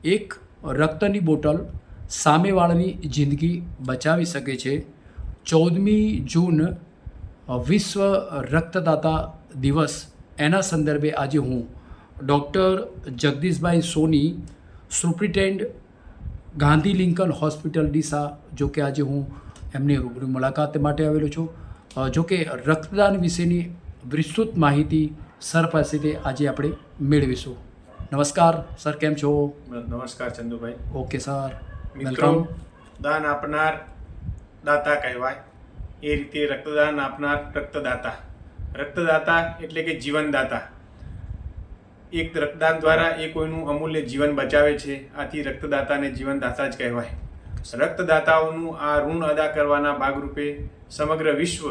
એક રક્તની બોટલ સામેવાળાની જિંદગી બચાવી શકે છે. 14મી જૂન વિશ્વ રક્તદાતા દિવસ, એના સંદર્ભે આજે હું doctor Jagdishbhai Soni, superintendent Gandhi Lincoln hospital Deesa, જો કે આજે હું એમની રૂબરૂ મુલાકાત માટે આવેલો છું. જો કે રક્તદાન વિશેની વિસ્તૃત માહિતી સર પાસેથી આજે આપણે મેળવીશું. નમસ્કાર સર, કેમ છો? નમસ્કાર ચંદુભાઈ. ઓકે સર, મિત્રો, દાન આપનાર દાતા કહેવાય, એ રીતે રક્તદાન આપનાર રક્તદાતા. રક્તદાતા એટલે કે જીવનદાતા. એક રક્તદાન દ્વારા એ કોઈનું અમૂલ્ય જીવન બચાવે છે, આથી રક્તદાતાને જીવનદાતા જ કહેવાય. રક્તદાતાઓનું આ ઋણ અદા કરવાના ભાગરૂપે સમગ્ર વિશ્વ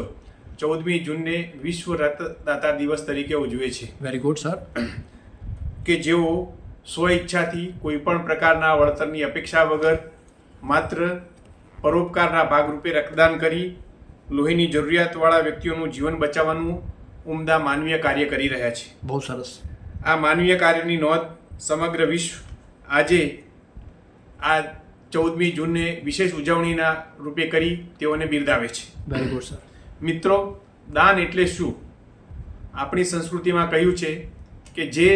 14મી જૂનને વિશ્વ રક્તદાતા દિવસ તરીકે ઉજવે છે. Very good sir. કે જેઓ સ્વ ઈચ્છાથી કોઈ પણ પ્રકારના વળતરની અપેક્ષા વગર માત્ર પરોપકારના ભાગરૂપે રક્તદાન કરી લોહીની જરૂરિયાતવાળા વ્યક્તિઓનું જીવન બચાવવાનું ઉમદા માનવીય કાર્ય કરી રહ્યા છે. બહુ સરસ. આ માનવીય કાર્યની નોંધ સમગ્ર વિશ્વ આજે આ 14મી જૂનને વિશેષ ઉજવણીના રૂપે કરી તેઓને બિરદાવે છે. Very good sir. મિત્રો, દાન એટલે શું? આપણી સંસ્કૃતિમાં કહ્યું છે કે જે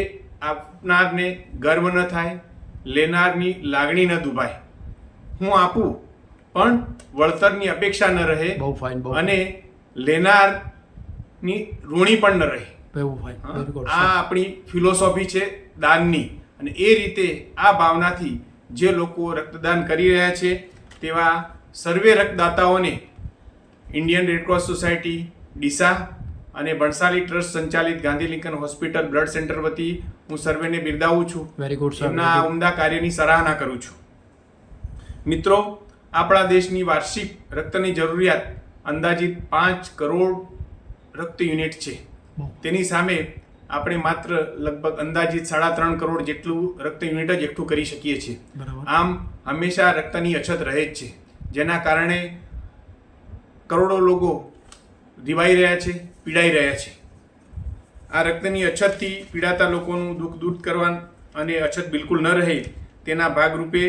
આપનારને ગર્વ ન થાય, લેનારની લાગણી ન દુભાય. હું આપું પણ વળતરની અપેક્ષા ન રહે, બહુ ફાઇન. બહુ અને લેનારની ઋણી પણ ન રહે. બહુ ફાઇન. Very good. આ આપણી ફિલોસોફી છે દાનની. અને એ રીતે આ ભાવનાથી જે લોકો રક્તદાન કરી રહ્યા છે તેવા સર્વે રક્તદાતાઓને ઇન્ડિયન રેડક્રોસ સોસાયટી ડીસા અને ભણસાલી ટ્રસ્ટ સંચાલિત Gandhi Lincoln hospital blood centre વતી હું સર્વેને બિરદાવું છું. Very good sir. એમના આ ઉમદા કાર્યની સરાહના કરું છું. મિત્રો, આપણા દેશની વાર્ષિક રક્તની જરૂરિયાત અંદાજિત 5 કરોડ રક્ત યુનિટ છે. તેની સામે આપણે માત્ર લગભગ અંદાજિત 3.5 કરોડ જેટલું રક્ત યુનિટ જ એકઠું કરી શકીએ છીએ. આમ હંમેશા રક્તની અછત રહે જ છે, જેના કારણે કરોડો લોકો રીવાઈ રહ્યા છે, પીડાઈ રહ્યા છે. આ રક્તની અછતથી પીડાતા લોકોનું દુઃખ દૂર કરવા અને અછત બિલકુલ ન રહે તેના ભાગરૂપે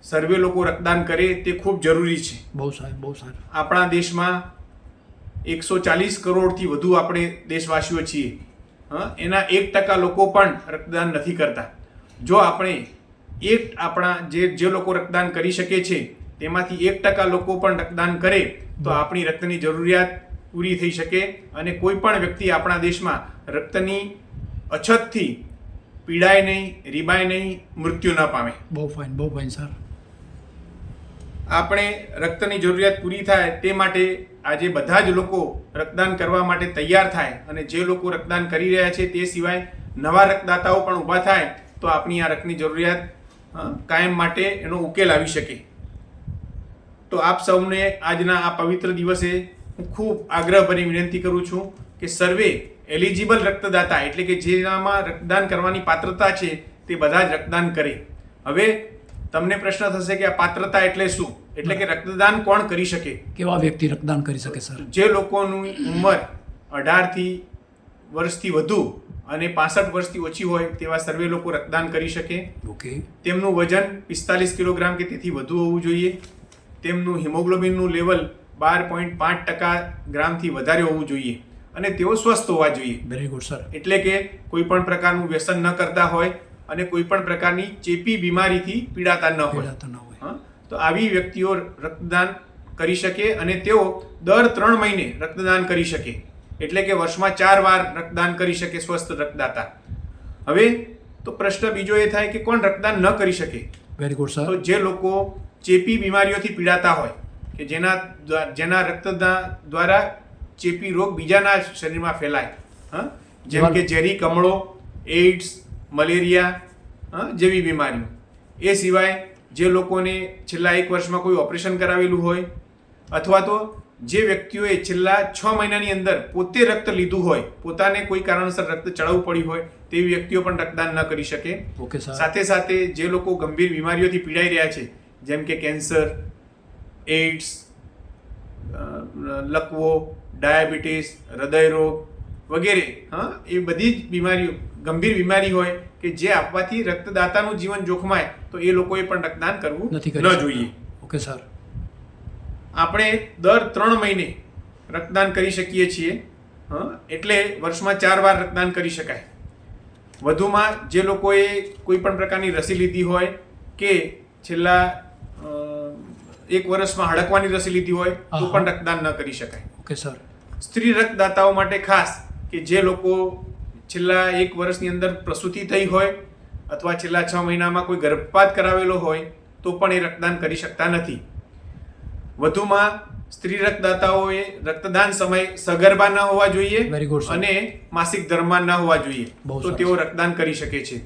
સર્વે લોકો રક્તદાન કરે તે ખૂબ જરૂરી છે. બહુ સારું, બહુ સારું. આપણા દેશમાં 140 કરોડથી વધુ આપણે દેશવાસીઓ છીએ. એના 1% લોકો પણ રક્તદાન નથી કરતા. જો આપણે આપણા જે લોકો રક્તદાન કરી શકે છે તેમાંથી 1% લોકો પણ રક્તદાન કરે તો આપણી રક્તની જરૂરિયાત પૂરી થઈ શકે અને કોઈ પણ વ્યક્તિ આપણા દેશમાં રક્તની અછતથી પીડાય નહીં, રીબાય નહીં, મૃત્યુ ન પામે. બહુ ફાઇન. બહુ ફાઇન સર. આપણે રક્તની જરૂરિયાત પૂરી થાય તે માટે આજે બધા જ લોકો રક્તદાન કરવા માટે તૈયાર થાય અને જે લોકો રક્તદાન કરી રહ્યા છે તે સિવાય નવા રક્તદાતાઓ પણ ઊભા થાય તો આપણી આ રક્તની જરૂરિયાત કાયમ માટે એનો ઉકેલ આવી શકે. તો આપ સૌને આજના આ પવિત્ર દિવસે હું ખૂબ આગ્રહભરી વિનંતી કરું છું કે સર્વે એલિજિબલ રક્તદાતા એટલે કે જેનામાં રક્તદાન કરવાની પાત્રતા છે તે બધા જ રક્તદાન કરે. હવે તમને પ્રશ્ન થશે કે આ પાત્રતા એટલે શું? એટલે કે રક્તદાન કોણ કરી શકે? કેવા વ્યક્તિ રક્તદાન કરી શકે સર? જે લોકોની ઉંમર 18 વર્ષથી વધુ અને 65 વર્ષથી ઓછી હોય તેવા સર્વે લોકો રક્તદાન કરી શકે. ઓકે. તેમનું વજન 45 કિલોગ્રામ કે તેથી વધુ હોવું જોઈએ. તેમનું હિમોગ્લોબિનનું લેવલ 12.5% ગ્રામથી વધારે હોવું જોઈએ અને તેઓ સ્વસ્થ હોવા જોઈએ. Very good sir. એટલે કે કોઈ પણ પ્રકારનું વ્યસન ન કરતા હોય અને કોઈ પણ પ્રકારની ચેપી બીમારીથી પીડાતા ન હોય. તો આવી વ્યક્તિઓ રક્તદાન કરી શકે અને તેઓ દર 3 મહિને રક્તદાન કરી શકે. એટલે કે વર્ષમાં 4 વાર રક્તદાન કરી શકે સ્વસ્થ રક્તદાતા. હવે તો પ્રશ્ન બીજો એ થાય કે કોણ રક્તદાન ન કરી શકે? Very good sir. તો જે લોકો ચેપી બીમારીઓથી પીડાતા હોય કે જેના રક્તદાન દ્વારા ચેપી રોગ બીજાના શરીરમાં ફેલાય, જેમ કે ઝેરી કમળો, એઇડ્સ, મલેરિયા જેવી બીમારીઓ. એ સિવાય જે લોકોને છેલ્લા 1 વર્ષમાં કોઈ ઓપરેશન કરાવેલું હોય અથવા તો જે વ્યક્તિઓએ છેલ્લા 6 મહિનાની અંદર પોતે રક્ત લીધું હોય, પોતાને કોઈ કારણસર રક્ત ચડાવવું પડ્યું હોય તેવી વ્યક્તિઓ પણ રક્તદાન ન કરી શકે. Okay sir. સાથે સાથે જે લોકો ગંભીર બીમારીઓથી પીડાઈ રહ્યા છે જેમ કે કેન્સર, એઇડ્સ, લકવો, ડાયાબિટીસ, હૃદયરોગ વગેરે, એ બધી જ બીમારીઓ ગંભીર બીમારી હોય કે જે આપવાથી રક્તદાતાનું જીવન જોખમાય તો એ લોકોએ પણ રક્તદાન કરવું નથી ન કરી જોઈએ. Okay sir. આપણે દર 3 મહિને રક્તદાન કરી શકીએ છીએ. એટલે વર્ષમાં 4 વાર રક્તદાન કરી શકાય. વધુમાં જે લોકોએ કોઈ પણ પ્રકારની રસી લીધી હોય કે છેલ્લા 1 વર્ષમાં હડકવાની રસી લીધી હોય તો પણ રક્તદાન ન કરી શકાય. Okay sir. સ્ત્રી રક્તદાતાઓ માટે ખાસ કે જે લોકો છેલ્લા 1 વર્ષની અંદર પ્રસૂતિ થઈ હોય અથવા છેલ્લા 6 મહિનામાં કોઈ ગર્ભપાત કરાવેલો હોય તો પણ એ રક્તદાન કરી શકતા નથી. વધુમાં સ્ત્રી રક્તદાતાઓએ રક્તદાન સમય સગર્ભા ન હોવા જોઈએ Very good, sir. અને માસિક ધર્મમાં ન હોવા જોઈએ બહુ તો સરસ. તેઓ રક્તદાન કરી શકે છે.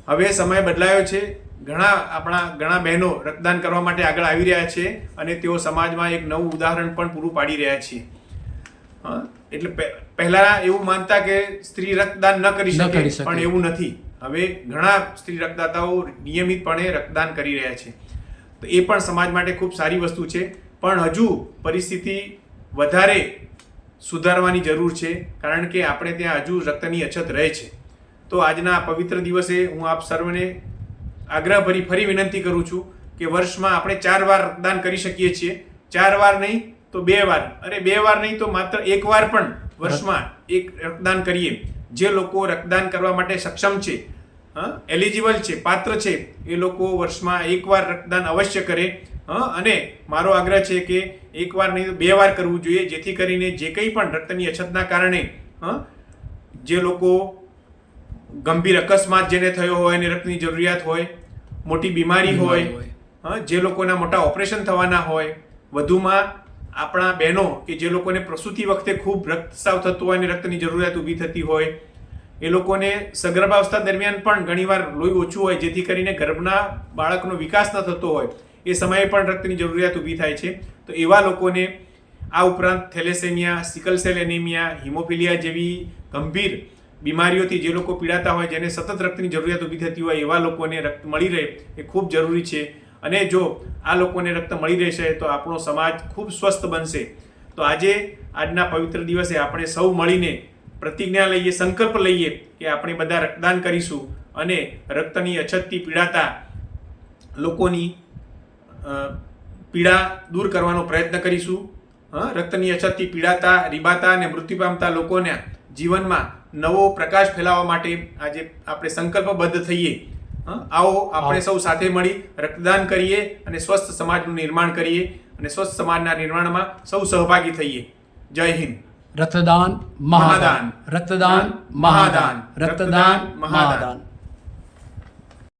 હવે સમય બદલાયો છે. ઘણા બહેનો રક્તદાન કરવા માટે આગળ આવી રહ્યા છે અને તેઓ સમાજમાં એક નવું ઉદાહરણ પણ પૂરું પાડી રહ્યા છે. એટલે પહેલા એવું માનતા કે સ્ત્રી રક્તદાન ન કરી શકે પણ એવું નથી. હવે ઘણા સ્ત્રી રક્તદાતાઓ નિયમિતપણે રક્તદાન કરી રહ્યા છે. તો એ પણ સમાજ માટે ખૂબ સારી વસ્તુ છે. પણ હજુ પરિસ્થિતિ વધારે સુધારવાની જરૂર છે કારણ કે આપણે ત્યાં હજુ રક્તની અછત રહે છે. તો આજના પવિત્ર દિવસે હું આપ સર્વને આગ્રહભરી ફરી વિનંતી કરું છું કે વર્ષમાં આપણે 4 વાર રક્તદાન કરી શકીએ છીએ. 4 વાર નહીં તો 2 વાર, અરે 2 વાર નહીં તો માત્ર 1 વાર પણ વર્ષમાં એક રક્તદાન કરીએ. જે લોકો રક્તદાન કરવા માટે સક્ષમ છે, એલિજિબલ છે, પાત્ર છે, એ લોકો વર્ષમાં 1 વાર રક્તદાન અવશ્ય કરે. અને મારો આગ્રહ છે કે 1 વાર નહીં તો 2 વાર કરવું જોઈએ જેથી કરીને જે કંઈ પણ રક્તની અછતના કારણે જે લોકો ગંભીર અકસ્માત જેને થયો હોય અને રક્તની જરૂરિયાત હોય, મોટી બીમારી હોય, જે લોકોના મોટા ઓપરેશન થવાના હોય, વધુમાં આપણા બહેનો કે જે લોકોને પ્રસૂતિ વખતે ખૂબ રક્તસ્રાવ થતો હોય અને રક્તની જરૂરિયાત ઊભી થતી હોય, એ લોકોને સગર્ભાવસ્થા દરમિયાન પણ ઘણીવાર લોહી ઓછું હોય જેથી કરીને ગર્ભના બાળકનો વિકાસ ન થતો હોય, એ સમયે પણ રક્તની જરૂરિયાત ઊભી થાય છે. તો એવા લોકોને આ ઉપરાંત thalassaemia, sickle cell anaemia, haemophilia જેવી ગંભીર બીમારીઓથી જે લોકો પીડાતા હોય, જેને સતત રક્તની જરૂરિયાત ઊભી થતી હોય, એવા લોકોને રક્ત મળી રહે એ ખૂબ જરૂરી છે. અને જો આ લોકોને રક્ત મળી રહેશે તો આપણો સમાજ ખૂબ સ્વસ્થ બનશે. તો આજના પવિત્ર દિવસે આપણે સૌ મળીને પ્રતિજ્ઞા લઈએ, સંકલ્પ લઈએ કે આપણે બધા રક્તદાન કરીશું અને રક્તની અછતથી પીડાતા લોકોની પીડા દૂર કરવાનો પ્રયત્ન કરીશું. રક્તની અછતથી પીડાતા, રીબાતા અને મૃત્યુ પામતા લોકોના જીવનમાં નવો પ્રકાશ ફેલાવવા માટે આજે આપણે સંકલ્પબદ્ધ થઈએ. આવો આપણે સૌ સાથે મળી રક્તદાન કરીએ અને સ્વસ્થ સમાજનું નિર્માણ કરીએ અને સ્વસ્થ સમાજના નિર્માણમાં સૌ સહભાગી થઈએ. જય હિન્દ. રક્તદાન મહાદાન. રક્તદાન મહાદાન. રક્તદાન મહાદાન.